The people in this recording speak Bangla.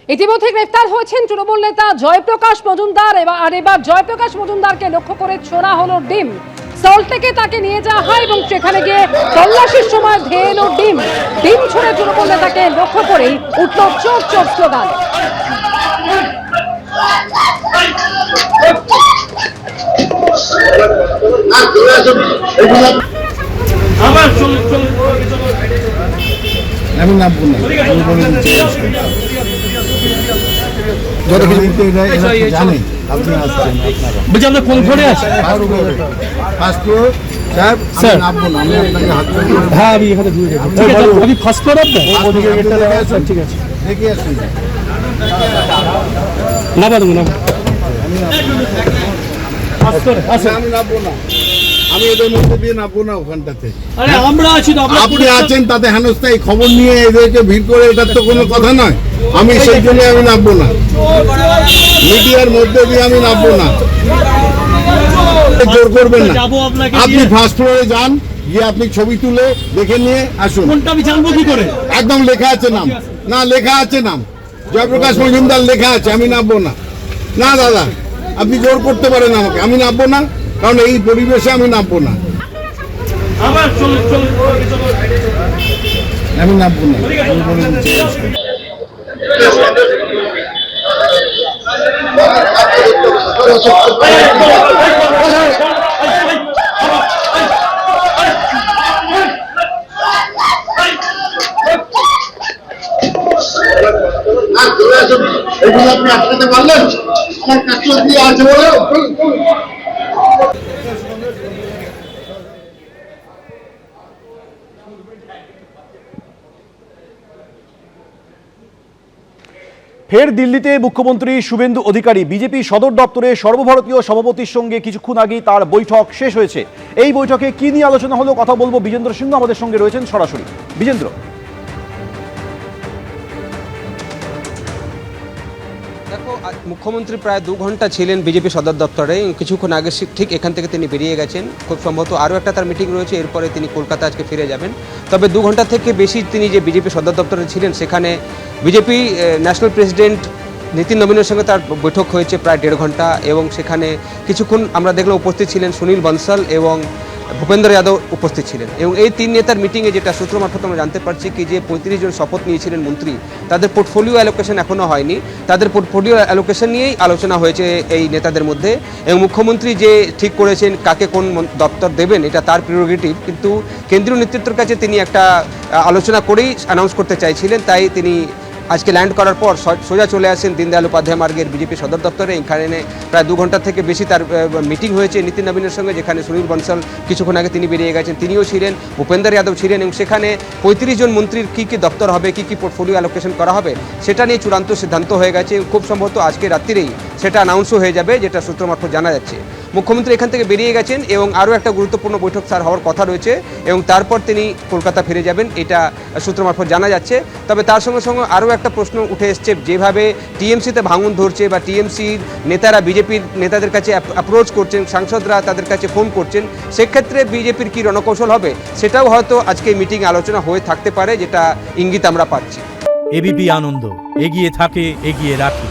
ইতিমধ্যে গ্রেফতার হয়েছেন তৃণমূল নেতা জয়প্রকাশ মজুমদার। এবার জয়প্রকাশ মজুমদারকে লক্ষ্য করে ছোড়া হলো ডিম। সল্টলেকে তাকে নিয়ে যাওয়া হয় এবং সেখানে গিয়ে তল্লাশির সময় ধেয়ে এলো ডিম। ডিম ছুড়ে তৃণমূল নেতাকে লক্ষ্য করেই উঠল চোর চোর স্লোগান। আমি নামবো না, যত কিছু জানি আপনি আসছেন। বলছি আপনার কোন ফ্লোরে আছে? ফার্স্ট ফ্লোর সাহেব, আমি নামবো না, আমি আপনাকে হাত ধরে হ্যাঁ আমি এখানে ঢুকে গেছি। ঠিক আছে, আমি ফার্স্ট ফ্লোর আপনার ওদিকে গেটটা দেওয়া আছে। ঠিক আছে, দেখে আসুন। নামা দেবো না, ফার্স্ট ফ্লোরে আছে। আমি নামবো না, আমি এদের মধ্যে দিয়ে নামবো না ওখানটাতে। আরে আমরা আছি তো, আপনি আছেন তাতে হেনস্থায় খবর নিয়ে এদেরকে ভিড় করে, এটার তো কোনো কথা নয়। আমি সেই জন্য আমি নামবো না, মিডিয়ার মধ্যে দিয়ে আমি নামবো না। জোর করবেন না, আপনি ফার্স্ট ফ্লোরে যান, গিয়ে আপনি ছবি তুলে দেখে নিয়ে আসুন। কোনটা আমি জানবো কি করে? একদম লেখা আছে নাম, না লেখা আছে নাম, জয়প্রকাশ মজুমদার লেখা আছে। আমি নামবো না, না দাদা আপনি জোর করতে পারেন আমাকে, আমি নামবো না, কারণ এই পরিবেশে আমি নামবো না। আমি নামবো না, আপনি আটকাতে পারলেন? আমার কাছে দিয়ে আছে বলে ফের দিল্লিতে মুখ্যমন্ত্রী শুভেন্দু অধিকারী বিজেপি সদর দপ্তরে সর্বভারতীয় সভাপতির সঙ্গে কিছুক্ষণ আগেই তার বৈঠক শেষ হয়েছে। এই বৈঠকে কি নিয়ে আলোচনা হলো কথা বলবো বিজেন্দ্র সিংহ আমাদের সঙ্গে রয়েছেন সরাসরি। বিজেন্দ্র, দেখো, মুখ্যমন্ত্রী প্রায় 2 ঘন্টা ছিলেন বিজেপি সদর দপ্তরে। কিছুক্ষণ আগে ঠিক এখান থেকে তিনি বেরিয়ে গেছেন। খুব সম্ভবত আরও একটা তার মিটিং রয়েছে, এরপরে তিনি কলকাতা আজকে ফিরে যাবেন। তবে 2 ঘন্টা থেকে বেশি তিনি যে বিজেপি সদর দপ্তরে ছিলেন, সেখানে বিজেপি ন্যাশনাল প্রেসিডেন্ট নীতিন নবীনের সঙ্গে তার বৈঠক হয়েছে প্রায় 1.5 ঘন্টা। এবং সেখানে কিছুক্ষণ আমরা দেখলাম উপস্থিত ছিলেন সুনীল বনসাল এবং ভূপেন্দ্র যাদব উপস্থিত ছিলেন। এবং এই 3 নেতার মিটিংয়ে যেটা সূত্র মারফত আমরা জানতে পারছি কি যে 35 জন শপথ নিয়েছিলেন মন্ত্রী, তাদের পোর্টফোলিও অ্যালোকেশন এখনও হয়নি। তাদের পোর্টফোলিও অ্যালোকেশন নিয়েই আলোচনা হয়েছে এই নেতাদের মধ্যে। এবং মুখ্যমন্ত্রী যে ঠিক করেছেন কাকে কোন দপ্তর দেবেন, এটা তার প্রিরোগেটিভ, কিন্তু কেন্দ্রীয় নেতৃত্বের কাছে তিনি একটা আলোচনা করেই অ্যানাউন্স করতে চাইছিলেন। তাই তিনি আজকে ল্যান্ড করার পর সোজা চলে আসেন দীনদয়াল উপাধ্যায় মার্গের বিজেপি সদর দপ্তরে। এখানে প্রায় 2 ঘন্টা থেকে বেশি তার মিটিং হয়েছে নীতিন নবীনের সঙ্গে, যেখানে সুনীল বনসাল কিছুক্ষণ আগে তিনি বেরিয়ে গেছেন, তিনিও ছিলেন, ভূপেন্দ্র যাদব ছিলেন। এবং সেখানে 35 জন মন্ত্রীর কী কী দপ্তর হবে, কী কী পোর্টফোলিও অ্যালোকেশন করা হবে, সেটা নিয়ে চূড়ান্ত সিদ্ধান্ত হয়ে গেছে। খুব সম্ভবত আজকে রাত্রিরেই সেটা অ্যানাউন্সও হয়ে যাবে, যেটা সূত্র মারফত জানা যাচ্ছে। মুখ্যমন্ত্রী এখান থেকে বেরিয়ে গেছেন এবং আরও একটা গুরুত্বপূর্ণ বৈঠক স্যার হওয়ার কথা রয়েছে এবং তারপর তিনি কলকাতা ফিরে যাবেন, এটা সূত্র মারফত জানা যাচ্ছে। তবে তার সঙ্গে সঙ্গে আরও একটা প্রশ্ন উঠে এসছে, যেভাবে টিএমসিতে ভাঙন ধরছে বা টিএমসির নেতারা বিজেপির নেতাদের কাছে অ্যাপ্রোচ করছেন, সাংসদরা তাদের কাছে ফোন করছেন, সেক্ষেত্রে বিজেপির কী রণকৌশল হবে, সেটাও হয়তো আজকে মিটিং আলোচনা হয়ে থাকতে পারে, যেটা ইঙ্গিত আমরা পাচ্ছি। এবিপি আনন্দ, এগিয়ে থাকে, এগিয়ে রাখে।